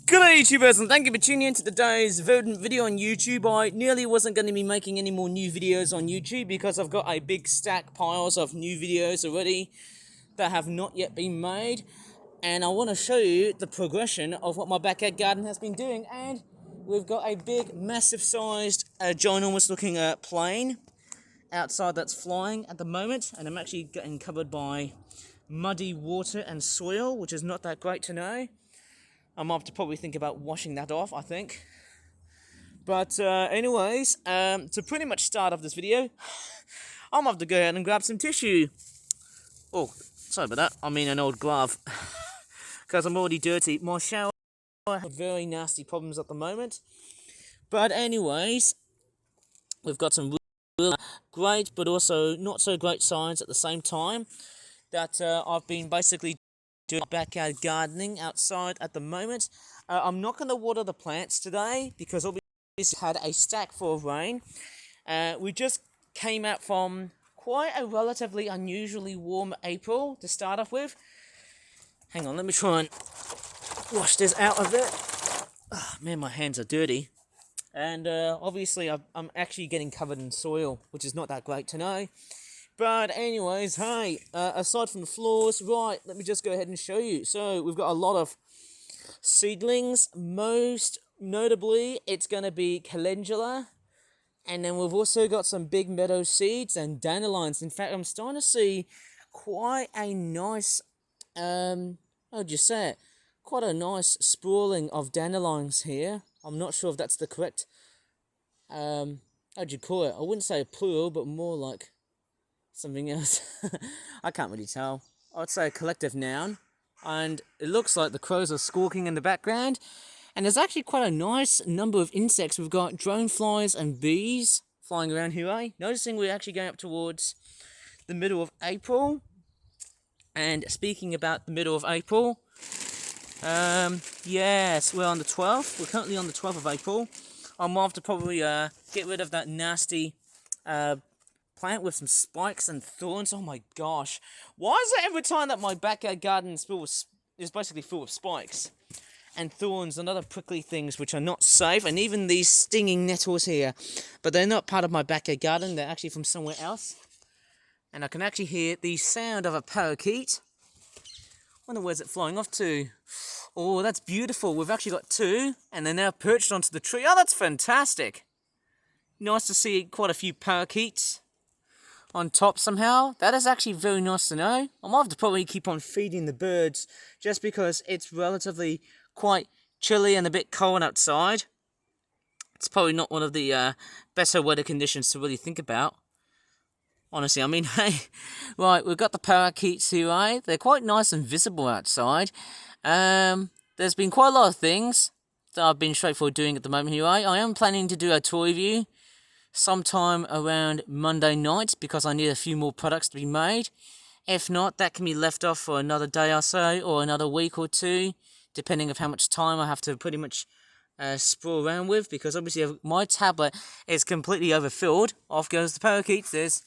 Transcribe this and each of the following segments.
G'day YouTubers, and thank you for tuning in to today's video on YouTube. I nearly wasn't going to be making any more new videos on YouTube because I've got a big stack piles of new videos already that have not yet been made, and I want to show you the progression of what my backyard garden has been doing. And we've got a big, massive sized, ginormous looking plane outside that's flying at the moment, and I'm actually getting covered by muddy water and soil, which is not that great to know. I'm up to probably think about washing that off, I think. But anyways, to pretty much start off this video, I'm off to go ahead and grab some tissue. Oh, sorry about that. I mean an old glove. Because I'm already dirty. My shower has very nasty problems at the moment. But anyways, we've got some really great but also not so great signs at the same time that I've been basically doing backyard gardening outside at the moment. I'm not going to water the plants today because obviously had a stack full of rain. We just came out from quite a relatively unusually warm April to start off with. Hang on, let me try and wash this out of it. Oh, man, my hands are dirty. And obviously I'm actually getting covered in soil, which is not that great to know. But anyways, hey, aside from the floors, right, let me just go ahead and show you. So we've got a lot of seedlings. Most notably, it's going to be calendula. And then we've also got some big meadow seeds and dandelions. In fact, I'm starting to see quite a nice, how'd you say it? Quite a nice sprawling of dandelions here. I'm not sure if that's the correct, how'd you call it? I wouldn't say plural, but more like something else. I can't really tell. I'd say a collective noun. And it looks like the crows are squawking in the background. And there's actually quite a nice number of insects. We've got drone flies and bees flying around here, eh? Noticing we're actually going up towards the middle of April. And speaking about the middle of April, yes, we're on the 12th. We're currently on the 12th of April. I'm off to probably get rid of that nasty plant with some spikes and thorns. Oh my gosh, why is it every time that my backyard garden is basically full of spikes and thorns and other prickly things which are not safe, and even these stinging nettles here, but they're not part of my backyard garden, they're actually from somewhere else. And I can actually hear the sound of a parakeet. Wonder where's it flying off to. Oh, that's beautiful. We've actually got two, and they're now perched onto the tree. Oh, that's fantastic. Nice to see quite a few parakeets on top somehow. That is actually very nice to know. I might have to probably keep on feeding the birds just because it's relatively quite chilly and a bit cold outside. It's probably not one of the better weather conditions to really think about. Honestly, I mean, hey, right, we've got the parakeets here, eh? They're quite nice and visible outside. There's been quite a lot of things that I've been straightforward doing at the moment here, eh? I am planning to do a tour review sometime around Monday night because I need a few more products to be made. If not, that can be left off for another day or so, or another week or two, depending on how much time I have to pretty much sprawl around with, because obviously my tablet is completely overfilled. Off goes the parakeets.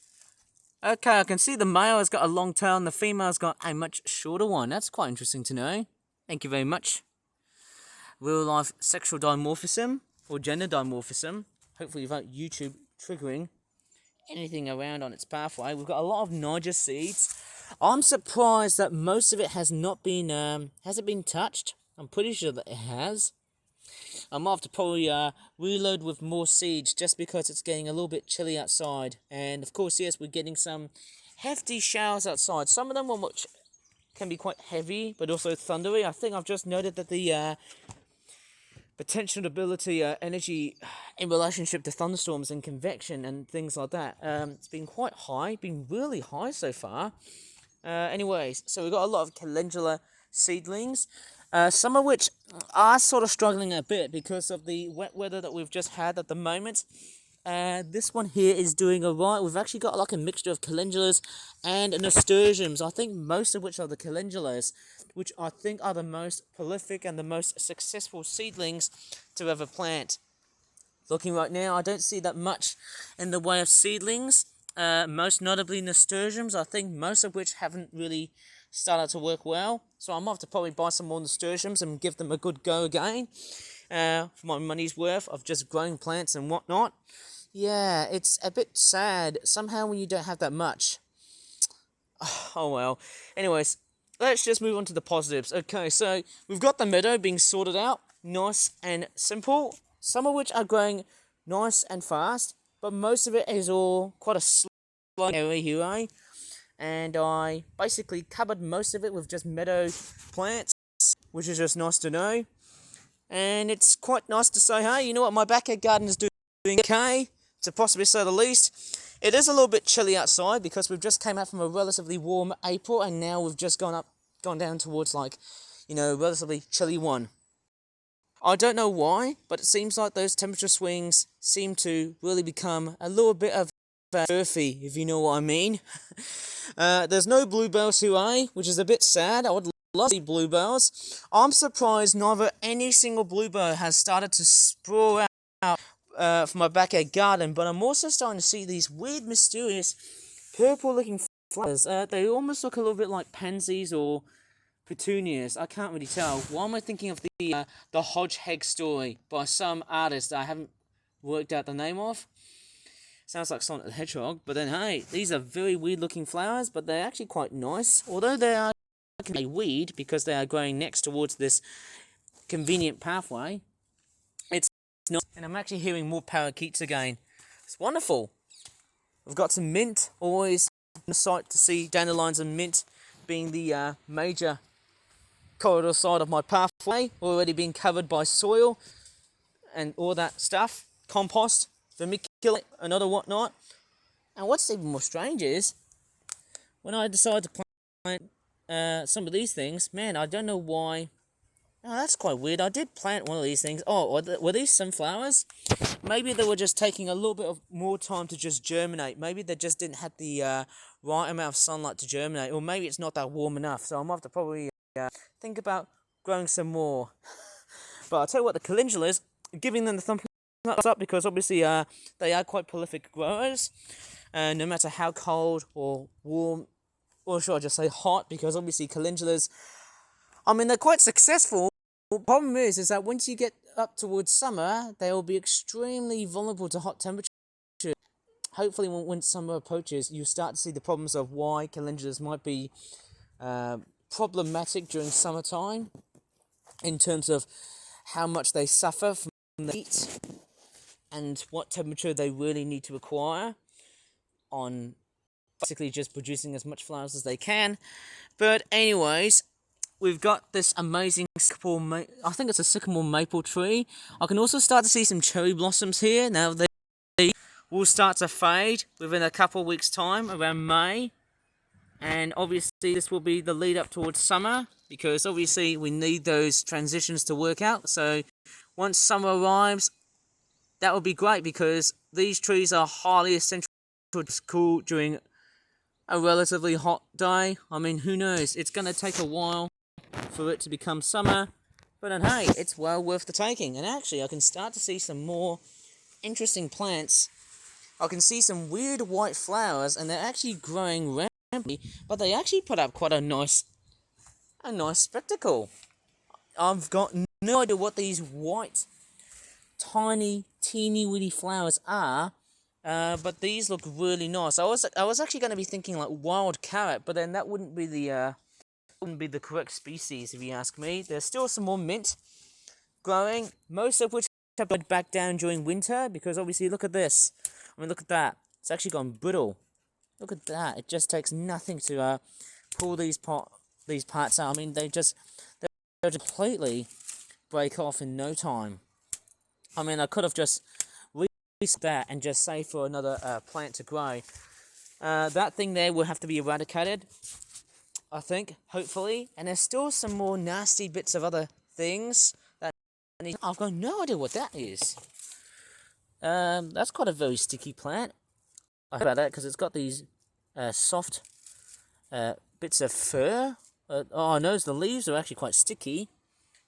Okay, I can see the male has got a long tail and the female's got a much shorter one. That's quite interesting to know. Thank you very much. Real life sexual dimorphism or gender dimorphism. Hopefully without YouTube triggering anything around on its pathway. We've got a lot of Niger seeds. I'm surprised that most of it has not been, hasn't been touched. I'm pretty sure that it has. I'm off to probably reload with more seeds just because it's getting a little bit chilly outside. And of course, yes, we're getting some hefty showers outside. Some of them which can be quite heavy, but also thundery. I think I've just noted that the potential ability energy in relationship to thunderstorms and convection and things like that, it's been quite high, been really high so far. Anyways, so we've got a lot of calendula seedlings, some of which are sort of struggling a bit because of the wet weather that we've just had at the moment. This one here is doing alright. We've actually got like a mixture of calendulas and nasturtiums. I think most of which are the calendulas, which I think are the most prolific and the most successful seedlings to ever plant. Looking right now, I don't see that much in the way of seedlings. Most notably nasturtiums, I think most of which haven't really started to work well. So I'm off to probably buy some more nasturtiums and give them a good go again. For my money's worth of just growing plants and whatnot. Yeah, it's a bit sad somehow when you don't have that much. Oh well. Anyways, let's just move on to the positives. Okay, so we've got the meadow being sorted out, nice and simple. Some of which are growing nice and fast, but most of it is all quite a slow area here, eh? And I basically covered most of it with just meadow plants, which is just nice to know. And it's quite nice to say, hey, you know what, my backyard garden is doing okay, to possibly say the least. It is a little bit chilly outside because we've just came out from a relatively warm April, and now we've just gone down towards like, relatively chilly one. I don't know why, but it seems like those temperature swings seem to really become a little bit of earthy, if you know what I mean. There's no bluebells here, which is a bit sad. I would love to see bluebells. I'm surprised neither any single bluebell has started to sprawl out from my backyard garden, but I'm also starting to see these weird, mysterious, purple-looking flowers. They almost look a little bit like pansies or petunias. I can't really tell. Why am I thinking of the Hodgehog story by some artist I haven't worked out the name of? Sounds like Sonic the Hedgehog, but then hey, these are very weird-looking flowers, but they're actually quite nice. Although they are a weed because they are growing next towards this convenient pathway. It's not, and I'm actually hearing more parakeets again. It's wonderful. We've got some mint, always in sight to see dandelions and mint being the major corridor side of my pathway, already being covered by soil and all that stuff, compost, vermiculite, and other whatnot. And what's even more strange is, when I decided to plant some of these things, man, I don't know why. Oh, that's quite weird. I did plant one of these things. Oh, were these sunflowers? Maybe they were just taking a little bit of more time to just germinate. Maybe they just didn't have the right amount of sunlight to germinate. Or maybe it's not that warm enough. So I'm going to have to probably think about growing some more. But I'll tell you what, the calendulas, giving them the thumbs up because obviously they are quite prolific growers. No matter how cold or warm, or should I just say hot, because obviously calendulas, I mean, they're quite successful. The problem is that once you get up towards summer, they will be extremely vulnerable to hot temperatures. Hopefully, when summer approaches, you start to see the problems of why calendulas might be problematic during summertime, in terms of how much they suffer from the heat and what temperature they really need to acquire on basically just producing as much flowers as they can. But anyways, we've got this amazing sycamore, I think it's a sycamore maple tree. I can also start to see some cherry blossoms here. Now they will start to fade within a couple of weeks' time, around May. And obviously this will be the lead up towards summer, because obviously we need those transitions to work out. So once summer arrives, that would be great, because these trees are highly essential to cool during a relatively hot day. I mean, who knows? It's going to take a while for it to become summer, but then hey, it's well worth the taking. And actually, I can start to see some more interesting plants. I can see some weird white flowers, and they're actually growing rampantly, but they actually put up quite a nice spectacle. I've got no idea what these white, tiny, teeny weeny flowers are, but these look really nice. I was actually going to be thinking like wild carrot, but then that wouldn't be the correct species if you ask me. There's still some more mint growing, most of which have died back down during winter, because obviously look at this. I mean, look at that. It's actually gone brittle. Look at that. It just takes nothing to pull these parts out. I mean, they completely break off in no time. I mean, I could have just released that and just say for another plant to grow. That thing there will have to be eradicated, I think, hopefully. And there's still some more nasty bits of other things that I've got no idea what that is. That's quite a very sticky plant. I heard about that because it's got these soft bits of fur. I noticed the leaves are actually quite sticky.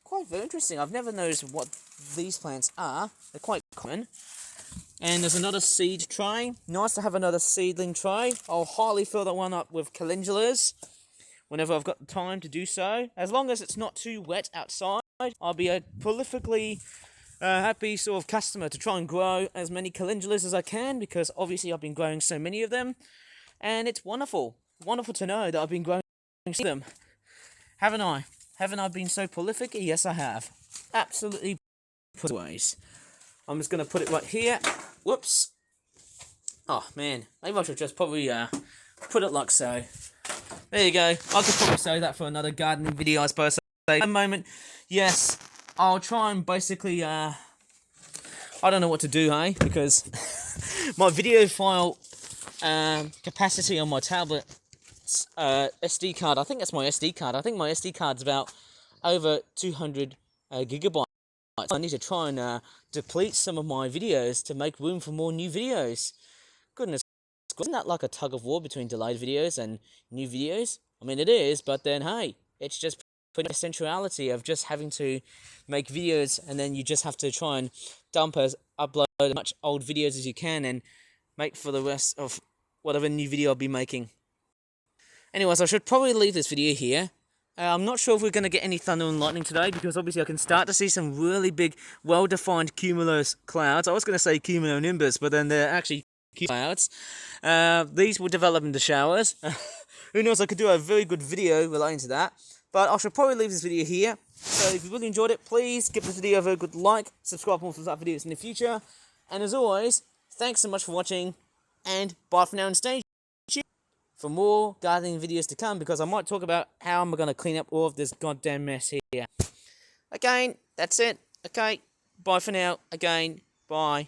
Quite very interesting. I've never noticed what these plants are. They're quite common. And there's another seed tray. Nice to have another seedling tray. I'll highly fill that one up with calendulas whenever I've got the time to do so. As long as it's not too wet outside, I'll be a prolifically happy sort of customer to try and grow as many calendulas as I can, because obviously I've been growing so many of them, and it's wonderful. Wonderful to know that I've been growing them. Haven't I? Haven't I been so prolific? Yes, I have. Absolutely. Ways. I'm just going to put it right here. Whoops. Oh, man. Maybe I should just probably put it like so. There you go. I could probably say that for another gardening video, I suppose. At the moment, yes, I'll try and basically, I don't know what to do, hey? Because my video file capacity on my tablet SD card, I think that's my SD card. I think my SD card's about over 200 gigabytes. I need to try and deplete some of my videos to make room for more new videos. Goodness, isn't that like a tug of war between delayed videos and new videos? I mean, it is, but then, hey, it's just putting the centrality of just having to make videos, and then you just have to try and upload as much old videos as you can and make for the rest of whatever new video I'll be making. Anyways, I should probably leave this video here. I'm not sure if we're going to get any thunder and lightning today, because obviously I can start to see some really big, well-defined cumulus clouds. I was going to say cumulonimbus, but then they're actually clouds. These will develop into showers. Who knows, I could do a very good video relating to that. But I should probably leave this video here. So if you really enjoyed it, please give this video a very good like, subscribe for more such videos in the future. And as always, thanks so much for watching, and bye for now, and stay tuned for more gardening videos to come, because I might talk about how I'm going to clean up all of this goddamn mess here. Again, that's it. Okay, bye for now. Again, bye.